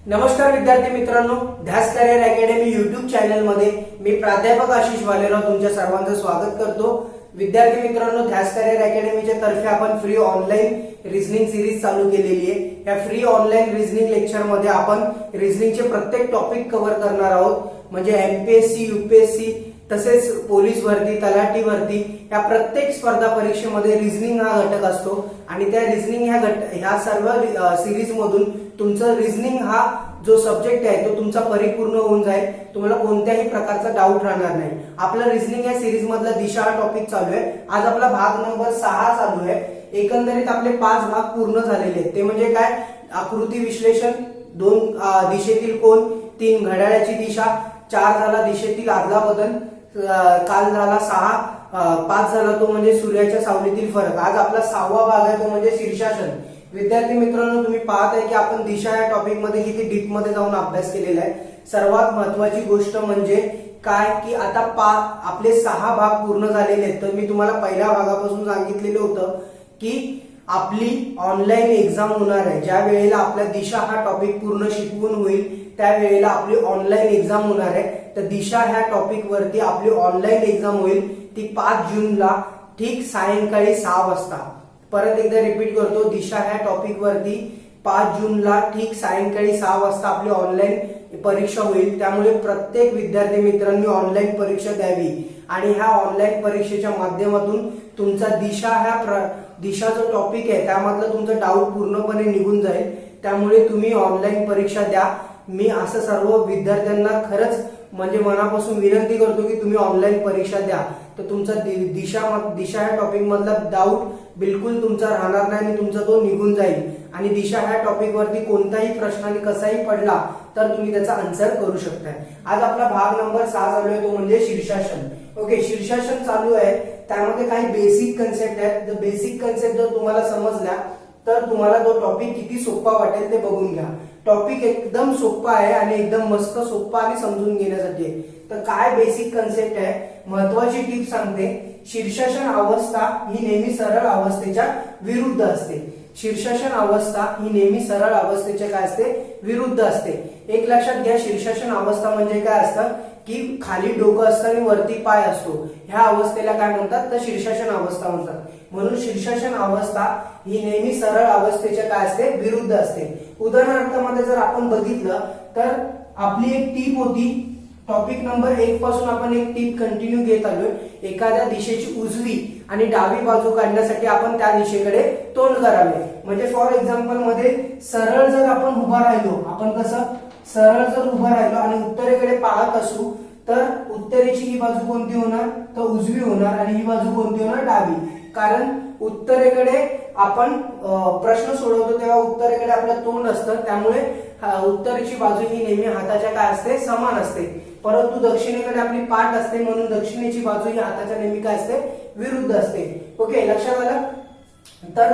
नमस्कार विद्यार्थी मित्रांनो, ध्यास करिअर अकॅडमी युट्यूब चॅनल मध्ये मी प्राध्यापक आशिष वालेराव तुमच्या सर्वांचं स्वागत करतो। विद्यार्थी मित्रांनो, ध्यास करिअर अकॅडमीच्या तर्फे आपण फ्री ऑनलाइन रिझनिंग सिरीज चालू केलेली आहे। या फ्री ऑनलाइन रिझनिंग लेक्चर मध्ये आपण रिझनिंगचे प्रत्येक टॉपिक कव्हर करणार आहोत। म्हणजे एमपीएससी, यूपीएससी तसेच पोलीस भरती, तलाठी भरती या प्रत्येक स्पर्धा परीक्षेमध्ये रिझनिंग हा घटक असतो आणि त्या रिझनिंग ह्या सर्व सिरीज मधून तुमचं रिझनिंग हा जो सब्जेक्ट आहे तो तुमचा परिपूर्ण होऊन जाईल। तुम्हाला कोणत्याही प्रकारचा डाऊट राहणार नाही। आपला रिझनिंग या सिरीज मधला दिशा हा टॉपिक चालू आहे। आज आपला भाग नंबर 6 चालू आहे। एकंदरीत आपले 5 भाग पूर्ण झालेले आहेत। ते म्हणजे काय? आकृती विश्लेषण, 2 दिशेतील कोन, 3 घड्याळाची दिशा, 4 झाला दिशेतील आदला बदल, काल झाला 5 झाला तो म्हणजे सूर्याच्या सावलीतील फरक। आज आपला 6वा भाग आहे तो म्हणजे शीर्षासन। विद्यार्थी मित्रांनो, तुम्ही पाहत आहे की आपण दिशा या टॉपिक मध्ये किती डीप मध्ये जाऊन अभ्यास केलेला आहे। सर्वात महत्त्वाची गोष्ट म्हणजे काय की आता आपले 6 भाग पूर्ण झालेले आहेत। तर मी तुम्हाला पहिल्या भागापासून सांगितलेलं होतं की आपली ऑनलाईन एक्झाम होणार आहे। ज्या वेळेला आपल्या दिशा हा टॉपिक पूर्ण शिकवून होईल त्यावेळेला आपली ऑनलाईन एक्झाम होणार आहे। तर दिशा ह्या टॉपिक वरती आपली ऑनलाईन एक्झाम होईल ती 5 जूनला ठीक सायंकाळी 6 वाजता। परत एकदा रिपीट करतो, दिशा ह्या टॉपिक वरती 5 जूनला ठीक सायंकाळी 6 वाजता आपली ऑनलाईन परीक्षा होईल। त्यामुळे प्रत्येक विद्यार्थी मित्रांनी ऑनलाईन परीक्षा द्यावी आणि ह्या ऑनलाईन परीक्षेच्या माध्यमातून तुमचा दिशा जो टॉपिक आहे त्यामधला तुमचा डाऊट पूर्णपणे निघून जाईल। त्यामुळे तुम्ही ऑनलाईन परीक्षा द्या। मी असं सर्व विद्यार्थ्यांना खरंच म्हणजे मनापासून विनंती करतो की तुम्ही ऑनलाईन परीक्षा द्या। तर तुमचा दिशा ह्या टॉपिक मधला डाऊट बिलकुल तुमचा राहणार नाही आणि तुमचा तो निघून जाईल। आणि दिशा ह्या टॉपिक वरती कोणताही प्रश्न कसाही पडला तर तुम्ही त्याचा आन्सर करू शकताय। आज आपला भाग नंबर 6 चालू आहे तो म्हणजे शीर्षासन। ओके, शीर्षासन चालू आहे। त्यामध्ये काही बेसिक कन्सेप्ट आहेत। जर बेसिक कन्सेप्ट जर तुम्हाला समजल्या तर तुम्हाला तो टॉपिक किती सोपा वाटेल ते बघून घ्या। टॉपिक एकदम सोपा आहे आणि एकदम मस्त सोपा आणि समजून घेण्यासाठी आहे। तर काय बेसिक कन्सेप्ट आहे, महत्वाची टिप सांगते। शीर्षासन अवस्था ही नेहमी सरळ अवस्थेच्या विरुद्ध असते। शीर्षासन अवस्था ही नेहमी सरळ अवस्थेच्या काय असते? विरुद्ध असते। एक लक्षात घ्या, शीर्षासन अवस्था म्हणजे काय असतं की खाली डोकं असतं आणि वरती पाय असतो। ह्या अवस्थेला काय म्हणतात? तर शीर्षासन अवस्था म्हणतात। म्हणून शीर्षासन अवस्था ही नेहमी सरळ अवस्थेच्या काय असते? विरुद्ध असते। उदाहरणार्थ जर आपण बघितलं तर आपली एक टीप होती। टॉपिक नंबर 1 पासून आपण एक टीप कंटिन्यू घेत आलोय। एखाद्या दिशेची उजवी आणि डावी बाजू काढण्यासाठी आपण त्या दिशेकडे तोंड करावे। म्हणजे फॉर एक्झाम्पल मध्ये सरळ जर आपण उभा राहिलो, आपण कसं सरळ जर उभा राहिलो आणि उत्तरेकडे पाहत असू तर उत्तरेची ही बाजू कोणती होणार? तर उजवी होणार आणि ही बाजू कोणती होणार? डावी। कारण उत्तरेकडे आपण प्रश्न सोडवतो तेव्हा उत्तरेकडे आपलं तोंड असतं। त्यामुळे उत्तरेची बाजू ही नेहमी हाताच्या काय असते? समान असते। परंतु दक्षिणेकडे आपली पाठ असते म्हणून दक्षिणेची बाजू ही हाताच्या नेहमी काय असते? विरुद्ध असते। ओके, लक्षात आलं? तर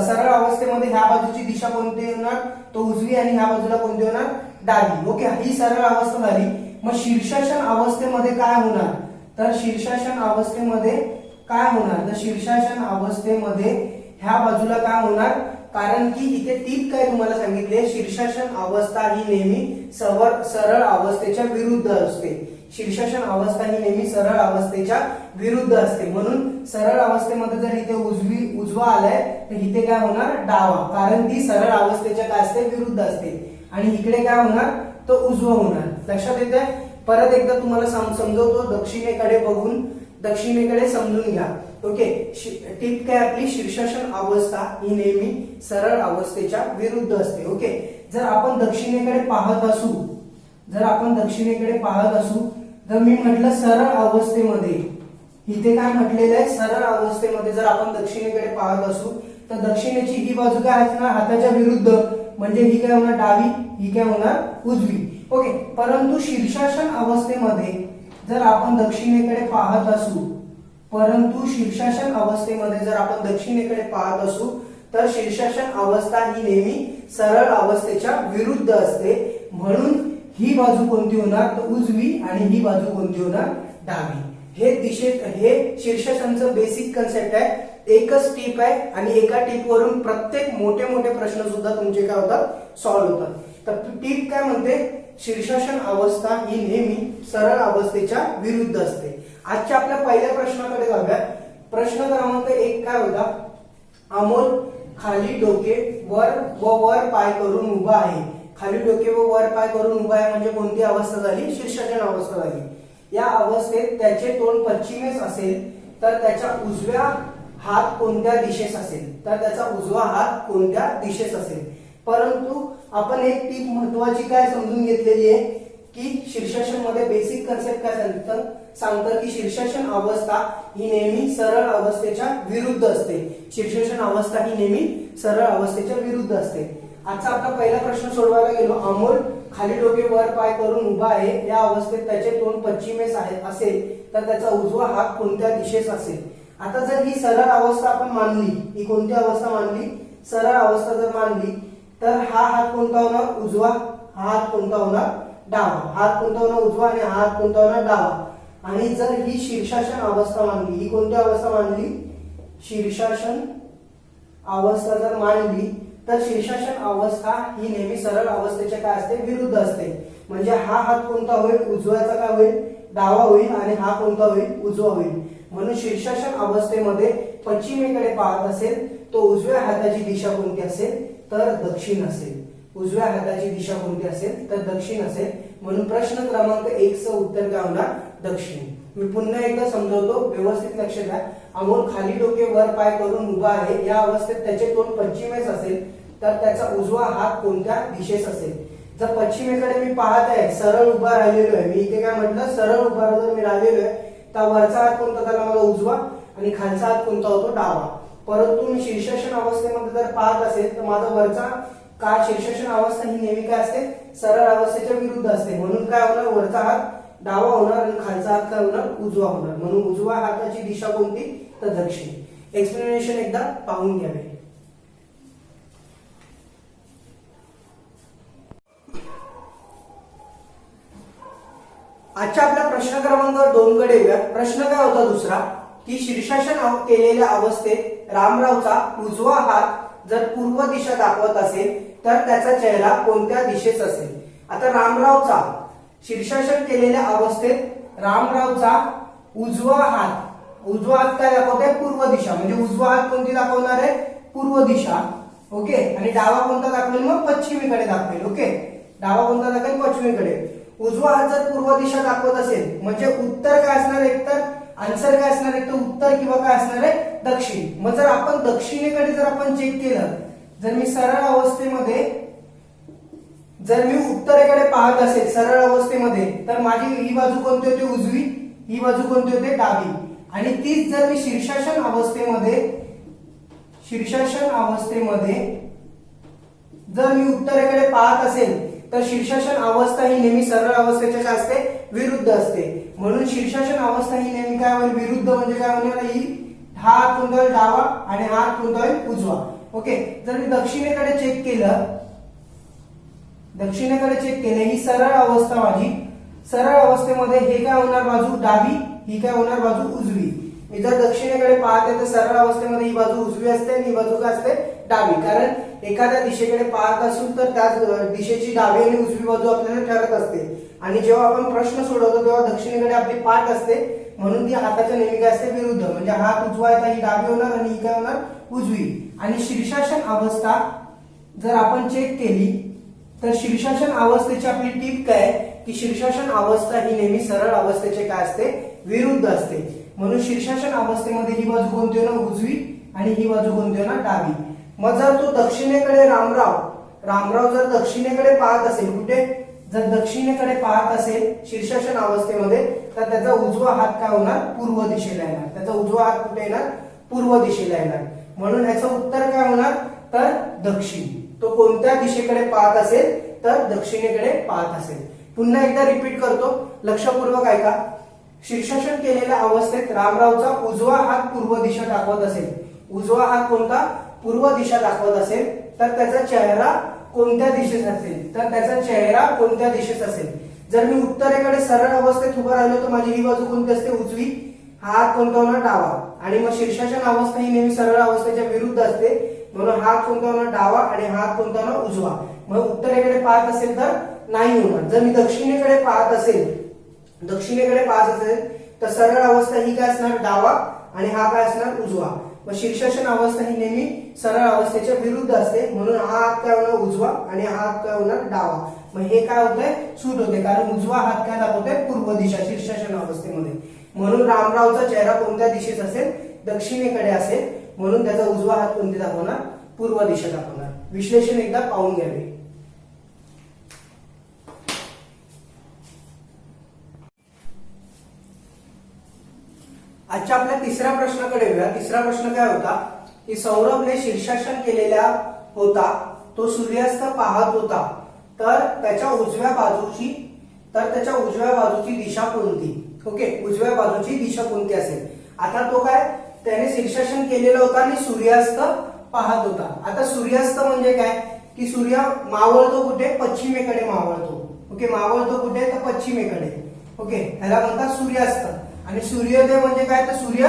सरळ अवस्थेमध्ये ह्या बाजूची दिशा कोणती होणार? तो उजवी आणि ह्या बाजूला कोणती होणार? डावी। ओके, ही सरळ अवस्था झाली। मग शीर्षासन अवस्थेमध्ये काय होणार? तर शीर्षासन अवस्थेमध्ये काय होणार? तर शीर्षासन अवस्थेमध्ये ह्या बाजूला काय होणार? कारण की इथे टीप काय तुम्हाला सांगितले, शीर्षासन अवस्था ही नेहमी सरळ अवस्थेच्या विरुद्ध असते। शीर्षासन अवस्था ही नेहमी सरळ अवस्थेच्या विरुद्ध असते। म्हणून सरळ अवस्थेमध्ये जर इथे उजवा आलाय तर इथे काय होणार? डावा। कारण ती सरळ अवस्थेच्या काय असते? विरुद्ध असते। आणि इकडे काय होणार? तो उजवा होणार। लक्षात येते? परत एकदा तुम्हाला समजवतो, दक्षिणेकडे बघून दक्षिणेकडे समजून घ्या। ओके, टिप काय आपली? शीर्षासन अवस्था ही नेहमी सरळ अवस्थेच्या विरुद्ध असते। ओके, जर आपण दक्षिणेकडे पाहत असू जर मी म्हटलं सरळ अवस्थेमध्ये, इथे काय म्हटलेलं आहे? सरळ अवस्थेमध्ये जर आपण दक्षिणेकडे पाहत असू तर दक्षिणेची ही बाजू काय असणार? हाताच्या विरुद्ध। म्हणजे ही काय होणार? डावी, ही काय होणार? उजवी। ओके, परंतु शीर्षासन अवस्थेमध्ये जर आपण दक्षिणेकडे पाहत असू तर शीर्षासन अवस्था ही नेहमी सरळ अवस्थेच्या विरुद्ध असते। म्हणून ही बाजू कोणती होणार? तर उजवी आणि ही बाजू कोणती होणार? डावी। हे शीर्षासनचं बेसिक कन्सेप्ट आहे। एकच टीप आहे आणि एका टीप वरून प्रत्येक मोठे मोठे प्रश्न सुद्धा तुमचे काय होतात? सॉल्व्ह होतात। तर टीप काय म्हणते, शीर्षासन अवस्था ही नेहमी सरळ अवस्थेच्या विरुद्ध असते. आजच्या आपल्या पहिल्या प्रश्नाकडे जाऊया. प्रश्न क्रमांक 1 काय होता, अमोल खाली डोके वर पाय करून उभा आहे. खाली डोके व वर पाय करून उभा आहे म्हणजे कोणती अवस्था झाली, शीर्षासन अवस्था झाली. या अवस्थेत त्याचे तोंड पश्चिमेस असेल तर त्याच्या उजव्या हात कोणत्या दिशेस असेल, तर त्याचा उजवा हात कोणत्या दिशेस असेल. परंतु आपण एक टीप महत्वाची काय समजून घेतलेली आहे की शीर्षासन मध्ये बेसिक कन्सेप्ट काय सांगतं की शीर्षासन अवस्था ही नेहमी सरळ अवस्थेच्या विरुद्ध असते. शीर्षासन अवस्था ही नेहमी सरळ अवस्थेच्या विरुद्ध असते. आजचा आपला पहिला प्रश्न सोडवायला गेलो. अमोल खाली डोके वर पाय करून उभा आहे. या अवस्थेत त्याचे तोंड पश्चिमेस असेल तर त्याचा उजवा हात कोणत्या दिशेस असेल. आता जर ही सरळ अवस्था आपण मानली, ही कोणती अवस्था मानली, सरळ अवस्था जर मानली, तर हा हात कोणता होणार, उजवा. हा हात कोणता होणार, डावा. हात कोणता होणार, उजवा. आणि हा हात कोणता होणार, डावा. आणि जर ही शीर्षासन अवस्था मानली, ही कोणती अवस्था मानली, शीर्षासन अवस्था जर मानली तर शीर्षासन अवस्था ही नेहमी सरळ अवस्थेच्या काय असते, विरुद्ध असते. म्हणजे हा हात कोणता होईल, उजव्याचा काय होईल, डावा होईल. आणि हा कोणता होईल, उजवा होईल. म्हणून शीर्षासन अवस्थेमध्ये पश्चिमेकडे पाहत असेल तो उजव्या हाताची दिशा कोणती असेल, तर दक्षिण असेल. उजव्या हाताची दिशा कोणती असेल, तर दक्षिण असेल. म्हणून प्रश्न क्रमांक 1 चं उत्तर काय होणार, दक्षिण. मी पुन्हा एकदा समजावतो, व्यवस्थित लक्ष द्या. अमोल खाली डोके वर पाय करून उभा आहे. या अवस्थेत त्याचे तोंड पश्चिमेस असेल तर त्याचा उजवा हात कोणत्या दिशेस असेल. जर पश्चिमेकडे मी पाहत आहे, सरळ उभा राहिलेलो आहे, मी इथे काय म्हटलं, सरळ उभा जर मी राहिलेलो आहे, तर वरचा हात कोणता झाला माझा, उजवा. आणि खालचा हात कोणता होतो, डावा. परंतु मी शीर्षासन अवस्थेमध्ये जर पाहत असेल तर माझा वरचा का शीर्षासन अवस्था ही नेहमी काय असते, सरळ अवस्थेच्या विरुद्ध असते. म्हणून काय होणार, वरचा हात डावा होणार आणि खालचा हात काय होणार, उजवा होणार. म्हणून उजव्या हाताची दिशा कोणती, तर दक्षिण. एक्सप्लेनेशन एकदा पाहून घ्यावे. आजच्या आपल्या प्रश्न क्रमांक 2 कडे येऊया. प्रश्न काय होता दुसरा, की शीर्षासन केलेल्या अवस्थेत रामरावचा उजवा हात जर पूर्व दिशा दाखवत असेल तर त्याचा चेहरा कोणत्या दिशेस असेल. आता रामरावचा शीर्षासन केलेल्या अवस्थेत रामरावचा उजवा हात काय दाखवतोय, पूर्व दिशा. म्हणजे उजवा हात कोणती दाखवणार आहे, पूर्व दिशा. ओके. आणि डावा कोणता दाखवेल, मग पश्चिमेकडे दाखवेल. ओके. डावा कोणता दाखवेल, पश्चिमेकडे. उजवा हात जर पूर्व दिशा दाखवत असेल म्हणजे उत्तर काय असणार, एकतर आन्सर काय असणार, एक तर उत्तर किंवा काय असणार आहे, दक्षिण. मग जर आपण दक्षिणेकडे जर आपण चेक केलं, जर मी सरळ अवस्थेमध्ये जर मी उत्तरेकडे पाहत असेल सरळ अवस्थेमध्ये, तर माझी ही बाजू कोणती होते, उजवी. ही बाजू कोणती होते, डावी. आणि तीच जर मी शीर्षासन अवस्थेमध्ये जर मी उत्तरेकडे पाहत असेल तर शीर्षासन अवस्था ही नेहमी सरळ अवस्थेच्या काय असते, विरुद्ध असते. म्हणून शीर्षासन अवस्था ही नेहमी काय होईल, विरुद्ध. म्हणजे काय होणार, ही हा हात कोणता होईल, डावा. आणि हा हात कोणता होईल, उजवा. ओके. जर मी दक्षिणेकडे चेक केलं, ही सरळ अवस्था माझी. सरळ अवस्थेमध्ये हे काय होणार, बाजू डावी. ही काय होणार, बाजू उजवी. मी जर दक्षिणेकडे पाहते तर सरळ अवस्थेमध्ये ही बाजू उजवी असते आणि ही बाजू काय असते, डावी. कारण एखाद्या दिशेकडे पाहत असू तर त्या दिशेची डावी आणि उजवी बाजू आपल्याला ठरत असते. आणि जेव्हा आपण प्रश्न सोडवतो तेव्हा दक्षिणेकडे आपली पाठ असते. म्हणून ती हाताच्या नेहमी काय असते, विरुद्ध. म्हणजे हात उजवा आहे तर ही डावी होणार आणि ही काय होणार, उजवी. आणि शीर्षासन अवस्था जर आपण चेक केली तर शीर्षासन अवस्थेची आपली टीप काय, की शीर्षासन अवस्था ही नेहमी सरळ अवस्थेचे काय असते, विरुद्ध असते. म्हणून शीर्षासन अवस्थेमध्ये ही बाजू कोणती होणार, उजवी. आणि ही बाजू कोणती होणार, डावी. मग जर तो दक्षिणेकडे रामराव जर दक्षिणेकडे पाहत असेल, कुठे, जर दक्षिणेकडे पाहत असेल शीर्षासन अवस्थेमध्ये, तर त्याचा उजवा हात काय होणार, पूर्व दिशेला येणार. त्याचा उजवा हात कुठे येणार, पूर्व दिशेला येणार. म्हणून ह्याचं उत्तर काय होणार, तर दक्षिण. तो कोणत्या दिशेकडे पाहत असेल, तर दक्षिणेकडे पाहत असेल. पुन्हा एकदा रिपीट करतो, लक्षपूर्वक ऐका. शीर्षासन केलेल्या अवस्थेत रामरावचा उजवा हात पूर्व दिशा दाखवत असेल, उजवा हात कोणता, पूर्व दिशा दाखवत असेल, तर त्याचा चेहरा कोणत्या दिशेस असेल, तर त्याचा चेहरा कोणत्या दिशेस असेल. जर मी उत्तरेकडे सरळ अवस्थेत उभा राहिलो तर माझी ही बाजू कोणती असते, उजवी. हात कोणता होणार, डावा. आणि मग शीर्षासन अवस्था ही नेहमी सरळ अवस्थेच्या विरुद्ध असते. म्हणून हा हात कोणता होणार डावा आणि हा हात कोणता होणार उजवा. मग उत्तरेकडे पाहत असेल तर नाही होणार. जर मी दक्षिणेकडे पाहत असेल तर सरळ अवस्था ही काय असणार डावा आणि हा काय असणार उजवा. मग शीर्षासन अवस्था ही नेहमी सरळ अवस्थेच्या विरुद्ध असते, म्हणून हा हात काय होणार उजवा आणि हा हात काय होणार डावा. मग हे काय होतंय सूट होते, कारण उजवा हात काय दाखवतोय पूर्व दिशा शीर्षासन अवस्थेमध्ये. म्हणून रामरावचा चेहरा कोणत्या दिशेत असेल दक्षिणेकडे असेल, म्हणून त्याचा उजवा हात कोणती दाखवणार पूर्व दिशा दाखवणार. विश्लेषण एकदा पाहून घ्यावे. आजच्या आपल्या तिसऱ्या प्रश्नाकडे येऊया. तिसरा प्रश्न काय होता की सौरभने शीर्षासन केलेला होता, तो सूर्यास्त पाहत होता, तर त्याच्या उजव्या बाजूची दिशा कोणती. ओके, उजव्या बाजूची दिशा कोणती असेल. आता तो काय त्याने शीर्षासन केलेलं होतं आणि सूर्यास्त पाहत होता. आता सूर्यास्त म्हणजे काय की सूर्य मावळतो कुठे पश्चिमेकडे मावळतो. ओके, मावळतो कुठे तर पश्चिमेकडे. ओके, ह्याला म्हणतात सूर्यास्त. आणि सूर्योदय म्हणजे काय तर सूर्य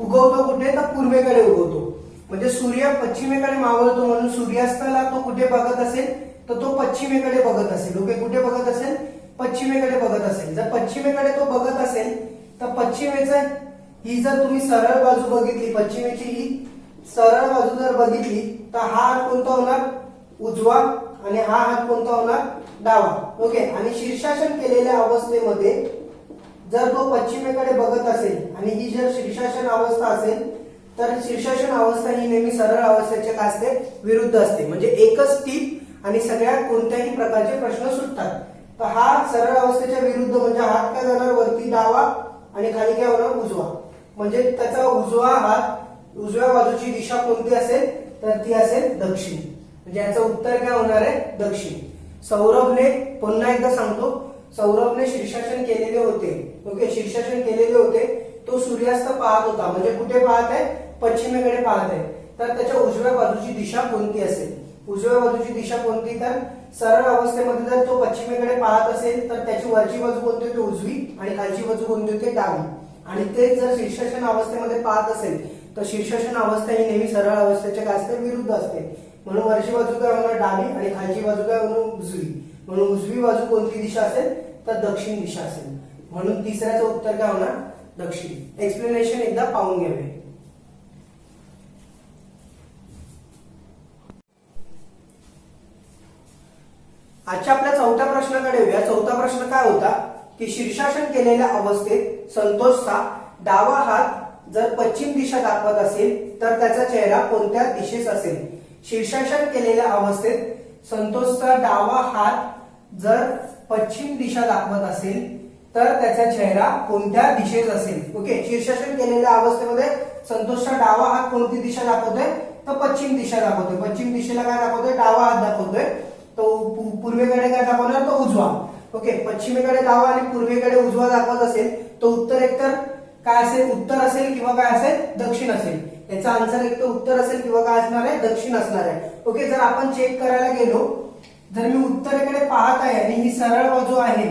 उगवतो कुठे तर पूर्वेकडे उगवतो. म्हणजे सूर्य पश्चिमेकडे मावळतो, म्हणून सूर्यास्ताला तो कुठे बघत असेल तर तो पश्चिमेकडे बघत असेल. ओके, कुठे बघत असेल पश्चिमेकडे बघत असेल. जर पश्चिमेकडे तो बघत असेल तर पश्चिमेचा ही जर तुम्ही सरळ बाजू बघितली, पश्चिमेची ही सरळ बाजू जर बघितली तर हा हात कोणता होणार उजवा आणि हा हात कोणता होणार डावा. ओके, आणि शीर्षासन केलेल्या अवस्थेमध्ये जर तो पश्चिमेकडे बघत असेल आणि ही जर शीर्षासन अवस्था असेल तर शीर्षासन अवस्था ही नेहमी सरळ अवस्थेच्या काय असते विरुद्ध असते. म्हणजे एकच टीप आणि सगळ्या कोणत्याही प्रकारचे प्रश्न सुटतात. तर हा सरळ अवस्थेच्या विरुद्ध म्हणजे हात काय जाणार वरती डावा आणि खाली काय होणार उजवा. म्हणजे त्याचा उजवा हात उजव्या बाजूची दिशा कोणती असेल तर ती असेल दक्षिण. म्हणजे याचं उत्तर काय होणार आहे दक्षिण. सौरभने पुन्हा एकदा सांगतो, सौरभने शीर्षासन केलेले होते. ओके, शीर्षासन केलेले होते, तो सूर्यास्त पाहत होता. म्हणजे कुठे पाहत आहे पश्चिमेकडे पाहत आहे. तर त्याच्या उजव्या बाजूची दिशा कोणती असेल. उजव्या बाजूची दिशा कोणती तर सरळ अवस्थेमध्ये जर तो पश्चिमेकडे पाहत असेल तर त्याची वरची बाजू कोणती होती उजवी आणि खालची बाजू कोणती होती डावी. आणि ते जर शीर्षासन अवस्थेमध्ये पाहत असेल तर शीर्षासन अवस्था ही नेहमी सरळ अवस्थेच्या काय असते विरुद्ध असते. म्हणून वरची बाजू काय होणार डावी आणि खालची बाजू काय होणार उजवी. म्हणून उजवी बाजू कोणती दिशा असेल तर दक्षिण दिशा असेल. म्हणून तिसऱ्याचं उत्तर काय होणार दक्षिण. एक्सप्लेनेशन एकदा पाहून घ्यावे. आजच्या आपल्या चौथ्या प्रश्नाकडे येऊया. चौथा प्रश्न काय होता की शीर्षासन केलेल्या अवस्थेत संतोषचा डावा हात जर पश्चिम दिशा दाखवत असेल तर त्याचा चेहरा कोणत्या दिशेस असेल. शीर्षासन केलेल्या अवस्थेत संतोषचा डावा हात जर पश्चिम दिशा दाखवत असेल तर त्याचा चेहरा कोणत्या दिशेस असेल. ओके, शीर्षासन केलेल्या अवस्थेमध्ये संतोषचा डावा हात कोणती दिशा दाखवतोय तर पश्चिम दिशा दाखवतोय. पश्चिम दिशेला काय दाखवतोय डावा हात दाखवतोय. तो पूर्वेकडे काय दाखवणार तो उजवा. ओके, पश्चिमेकडे डावा आणि पूर्वेकडे उजवा दाखवत असेल तो उत्तर एकतर काय असेल उत्तर असेल किंवा काय असेल दक्षिण असेल. याचा आन्सर एक तर उत्तर असेल किंवा काय असणार आहे दक्षिण असणार आहे. ओके, जर आपण चेक करायला गेलो, जर मी उत्तरेकडे पाहत आहे आणि ही सरळ बाजू आहे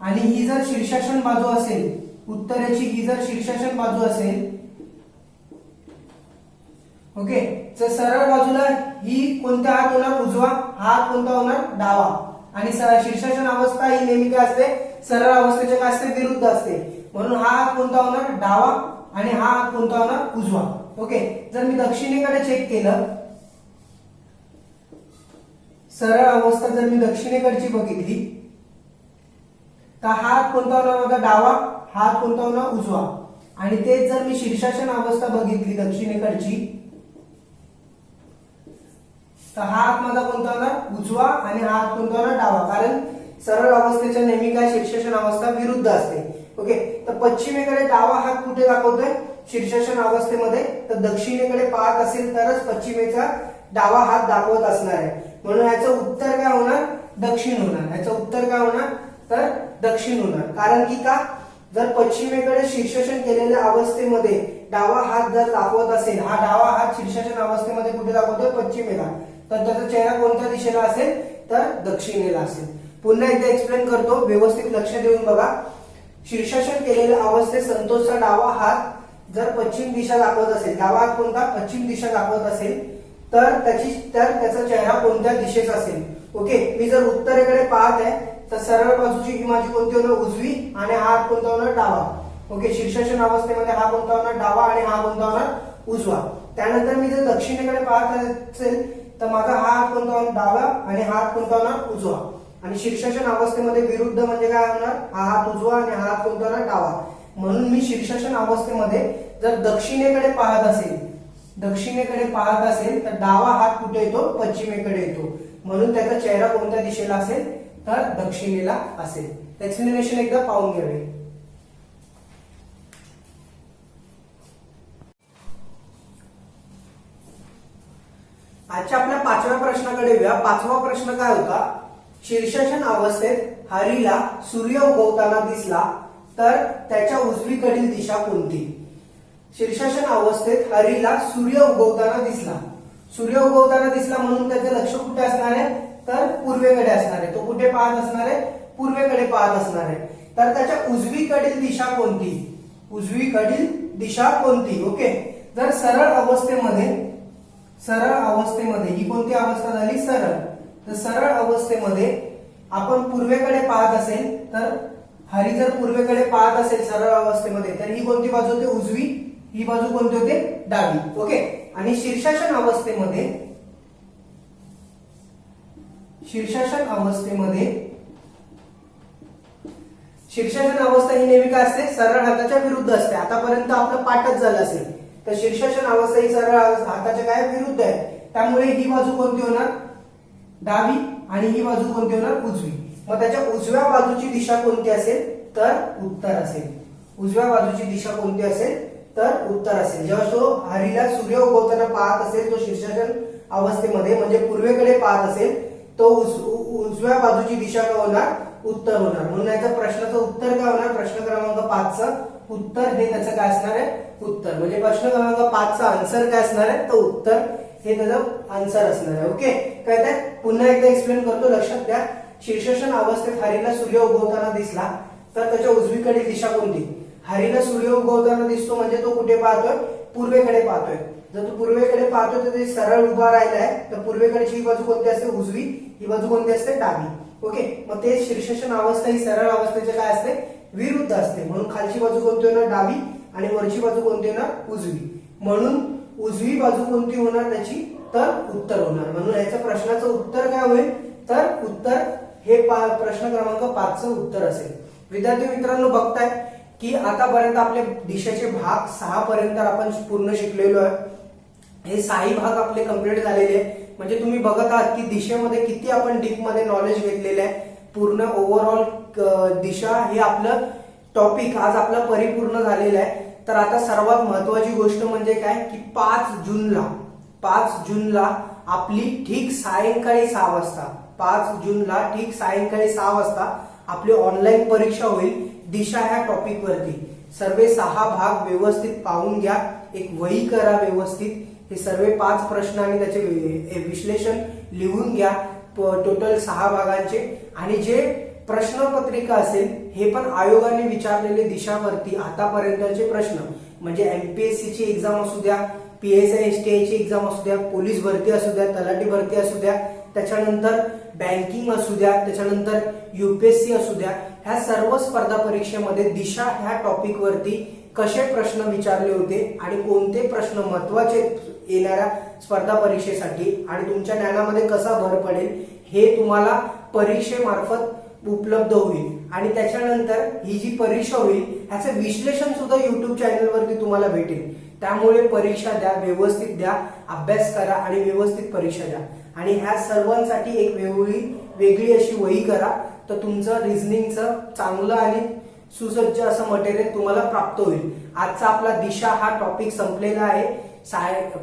आणि ही जर शीर्षासन बाजू असेल, उत्तरेची ही जर शीर्षासन बाजू असेल, ओके, तर सरळ बाजूला ही कोणत्या हात होणार उजवा, हात कोणता होणार डावा. आणि शीर्षासन अवस्था ही नेहमी काय असते सरळ अवस्थेच्या काय असते विरुद्ध असते. म्हणून हा हात कोणता होणार डावा आणि हा हात कोणता होणार उजवा. ओके, जर मी दक्षिणेकडे चेक केलं, सरळ अवस्था जर मी दक्षिणेकडची बघितली तर हा हात कोणता होणार माझा डावा, हात कोणता होणार उजवा. आणि तेच जर मी शीर्षासन अवस्था बघितली दक्षिणेकडची तर हा हात माझा कोणता होणार उजवा आणि हा हात कोणता होणार डावा. कारण सरळ अवस्थेच्या नेहमी काय शीर्षासन अवस्था विरुद्ध असते. ओके, तर पश्चिमेकडे डावा हात कुठे दाखवतोय शीर्षासन अवस्थेमध्ये, तर दक्षिणेकडे पाहत असेल तरच पश्चिमेचा डावा हात दाखवत असणार आहे. म्हणून याचं उत्तर काय होणार दक्षिण होणार. याचं उत्तर काय होणार तर दक्षिण होणार. कारण की का जर पश्चिमेकडे शीर्षासन केलेल्या अवस्थेमध्ये डावा हात जर दाखवत असेल, हा डावा हात शीर्षासन अवस्थेमध्ये कुठे दाखवतोय पश्चिमेला, तर त्याचा चेहरा कोणत्या दिशेला असेल तर दक्षिणेला असेल. पुन्हा एकदा एक्सप्लेन करतो, व्यवस्थित लक्ष देऊन बघा. शीर्षासन केलेल्या अवस्थेत संतोषचा डावा हात जर पश्चिम दिशा दाखवत असेल, डावा हात कोणता पश्चिम दिशा दाखवत असेल तर त्याचा चेहरा कोणत्या दिशेचा असेल. ओके, मी जर उत्तरेकडे पाहत आहे तर सरळ बाजूची ही माझी कोणती होणार, उजवी, आणि हा हात कोणता होणार, डावा. ओके, शीर्षासन अवस्थेमध्ये हा कोणता होणार, डावा, आणि हा कोणता होणार, उजवा. त्यानंतर मी जर दक्षिणेकडे पाहत असेल तर माझा हा हात कोणता होणार, डावा, आणि हा हात कोणता होणार, उजवा. आणि शीर्षासन अवस्थेमध्ये विरुद्ध म्हणजे काय होणार, हा हात उजवा आणि हा हात कोणता होणार, डावा. म्हणून मी शीर्षासन अवस्थेमध्ये जर दक्षिणेकडे पाहत असेल तर डावा हात कुठे येतो, पश्चिमेकडे येतो. म्हणून त्याचा चेहरा कोणत्या दिशेला असेल, तर दक्षिणेला असेल. एक्सप्लेनेशन एकदा पाहून घ्यावे. आजच्या आपल्या 5व्या प्रश्नाकडे येऊया. 5वा प्रश्न काय होता, शीर्षासन अवस्थेत हरीला सूर्य उगवताना दिसला तर त्याच्या उजवीकडील दिशा कोणती. शीर्षासन अवस्थेत हरीला सूर्य उगवताना दिसला म्हणून त्याचं लक्ष कुठे असणार आहे, तर पूर्वेकडे असणार आहे. तो कुठे पाहत असणार आहे, पूर्वेकडे पाहत असणार आहे. तर त्याच्या उजवीकडील दिशा कोणती. ओके, जर सरळ अवस्थेमध्ये ही कोणती अवस्था झाली, सरळ. तर सरळ अवस्थेमध्ये आपण पूर्वेकडे पाहत असेल तर हरी जर पूर्वेकडे पाहत असेल सरळ अवस्थेमध्ये तर ही कोणती बाजू होते, उजवी. ही बाजू कोणती होते, डावी. ओके, आणि शीर्षासन अवस्था ही नेहमी काय असते, सरळ हाताच्या विरुद्ध असते. आतापर्यंत आपलं पाठच झालं असेल तर शीर्षासन अवस्था ही सरळ हाताच्या काय विरुद्ध आहे. त्यामुळे ही बाजू कोणती होणार, डावी, आणि ही बाजू कोणती होणार, उजवी. मग त्याच्या उजव्या बाजूची दिशा कोणती असेल, तर उत्तर असेल. उजव्या बाजूची दिशा कोणती असेल, तर उत्तर असेल. जेव्हा तो हरीला सूर्य उगवताना पाहत असेल, तो शीर्षासन अवस्थेमध्ये म्हणजे पूर्वेकडे पाहत असेल, तो उजव्या बाजूची दिशा काय होणार, उत्तर होणार. म्हणून याच्या प्रश्नाचं उत्तर काय होणार, प्रश्न क्रमांक 5चं उत्तर हे त्याचं काय असणार आहे, उत्तर. म्हणजे प्रश्न क्रमांक 5चा आन्सर काय असणार आहे, तर उत्तर हे त्याचं आन्सर असणार आहे. ओके, कळतंय. पुन्हा एकदा एक्सप्लेन करतो, लक्षात द्या. शीर्षासन अवस्थेत हरीला सूर्य उगवताना दिसला तर त्याच्या उजवीकडील दिशा कोणती. हरीला सूर्य उगवताना दिसतो म्हणजे तो कुठे पाहतोय, पूर्वेकडे पाहतोय. जर तो पूर्वेकडे पाहतोय तर ते सरळ उभा राहिलाय तर पूर्वेकडची ही बाजू कोणती असते, उजवी. ही बाजू कोणती असते, डावी. ओके, मग ते शीर्षासन अवस्था ही सरळ अवस्थेच्या काय असते, विरुद्ध असते. म्हणून खालची बाजू कोणती होणार, डावी, आणि वरची बाजू कोणती होणार, उजवी. म्हणून उजवी बाजू कोणती होणार त्याची, तर उत्तर होणार. म्हणून याच्या प्रश्नाचं उत्तर काय होईल, तर उत्तर हे प्रश्न क्रमांक 5चं उत्तर असेल. विद्यार्थी मित्रांनो, बघताय की आतापर्यंत आपले दिशेचे भाग 6 पर्यंत आपण पूर्ण शिकलेलो आहे. हे 6 भाग आपले कंप्लीट झालेले आहे. म्हणजे तुम्ही बघत आहात की दिशेमध्ये किती आपण डीप मध्ये नॉलेज घेतलेलं आहे. पूर्ण ओव्हरऑल दिशा हे आपलं टॉपिक आज आपलं परिपूर्ण झालेलं आहे. तर आता सर्वात महत्वाची गोष्ट म्हणजे काय की 5 जूनला आपली ठीक सायंकाळी 6 वाजता 5 जूनला ठीक सायंकाळी 6 वाजता आपली ऑनलाईन परीक्षा होईल दिशा ह्या टॉपिक वरती. सर्व 6 भाग व्यवस्थित पाहून घ्या, एक वही करा व्यवस्थित. हे सर्व 5 प्रश्न आणि त्याचे विश्लेषण लिहून घ्या टोटल 6 भागांचे. आणि जे प्रश्नपत्रिका असेल हे पण आयोगाने विचारलेले दिशावरती आतापर्यंतचे प्रश्न म्हणजे एमपीएससी ची एक्झाम असू द्या, पीएसआय एसटीआय ची एक्झाम असू द्या, पोलीस भरती असू द्या, तलाठी भरती असू द्या, त्याच्यानंतर बँकिंग असू द्या, त्याच्यानंतर यूपीएससी असू द्या, ह्या सर्व स्पर्धा परीक्षेमध्ये दिशा ह्या टॉपिक वरती कसे प्रश्न विचारले होते आणि कोणते प्रश्न महत्वाचे येणाऱ्या स्पर्धा परीक्षेसाठी आणि तुमच्या ज्ञानामध्ये कसा भर पडेल हे तुम्हाला परीक्षेमार्फत उपलब्ध होईल. आणि त्याच्यानंतर ही जी परीक्षा होईल ह्याचं विश्लेषण सुद्धा युट्यूब चॅनलवरती तुम्हाला भेटेल. त्यामुळे परीक्षा द्या, व्यवस्थित द्या, अभ्यास करा आणि व्यवस्थित परीक्षा द्या. आणि ह्या सर्वांसाठी एक वेगळी अशी वही करा तर तुमचं रिझनिंगचं चांगलं आणि सुसज्ज असं मटेरियल तुम्हाला प्राप्त होईल. आजचा आपला दिशा हा टॉपिक संपलेला आहे.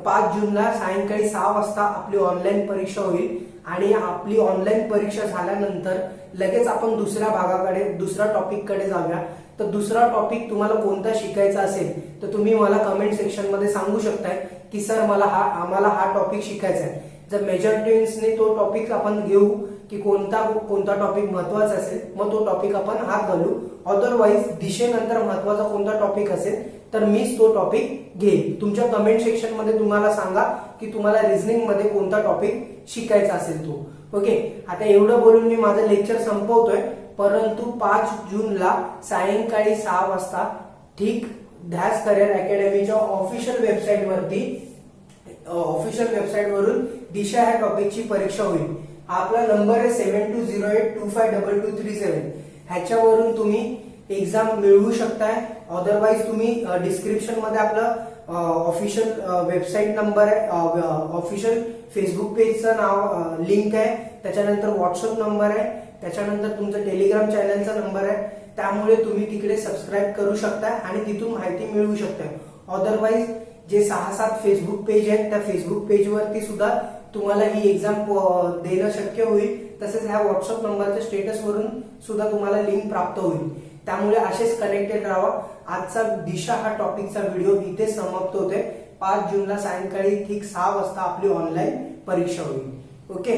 5 जूनला सायंकाळी 6 वाजता आपली ऑनलाईन परीक्षा होईल आणि आपली ऑनलाईन परीक्षा झाल्यानंतर लगेच आपण दुसऱ्या भागाकडे दुसऱ्या टॉपिक कडे जाऊया. तर दुसरा टॉपिक तुम्हाला कोणता शिकायचा असेल तर तुम्ही मला कमेंट सेक्शन मध्ये सांगू शकताय की सर आम्हाला हा टॉपिक शिकायचा आहे. जर मेजर ट्रेंड्सने तो टॉपिक आपण घेऊ की कोणता टॉपिक महत्वाचा असेल मग तो टॉपिक आपण हात घालू. अदरवाईज दिशेनंतर महत्वाचा कोणता टॉपिक असेल तर मीच तो टॉपिक घेईन. तुमच्या कमेंट सेक्शन मध्ये तुम्हाला सांगा की तुम्हाला रिझनिंग मध्ये कोणता टॉपिक शिकायचा असेल तो. ओके, आता एवढं बोलून मी माझं लेक्चर संपवतोय. परंतु 5 जूनला सायंकाळी 6 वाजता ठीक ध्यास करिअर अकॅडमीच्या ऑफिशियल वेबसाईटवरून दिशा ह्या टॉपिकची परीक्षा होईल. आपला नंबर आहे 7208252237. ह्याच्यावरून तुम्ही एक्झाम मिळवू शकताय. अदरवाईज तुम्ही डिस्क्रिप्शन मध्ये आपलं ऑफिशियल वेबसाईट नंबर आहे, ऑफिशियल फेसबुक पेजचं नाव लिंक आहे, त्याच्यानंतर व्हॉट्सअप नंबर आहे, त्याच्यानंतर तुमचं टेलिग्राम चॅनलचा नंबर आहे. त्यामुळे तुम्ही तिकडे सबस्क्राईब करू शकता आणि तिथून माहिती मिळवू शकता. अदरवाईज जे 6-7 फेसबुक पेज आहेत त्या फेसबुक पेजवरती सुद्धा तुम्हाला ही एक्झाम देणं शक्य होईल. तसेच ह्या व्हॉट्सअप नंबरच्या स्टेटसवरून सुद्धा तुम्हाला लिंक प्राप्त होईल. त्यामुळे असेच कनेक्टेड राहा. आजचा दिशा हा टॉपिकचा व्हिडिओ इथे समाप्त होतोय. 5 जूनला सायंकाळी ठीक 6 वाजता आपली ऑनलाईन परीक्षा होईल. ओके.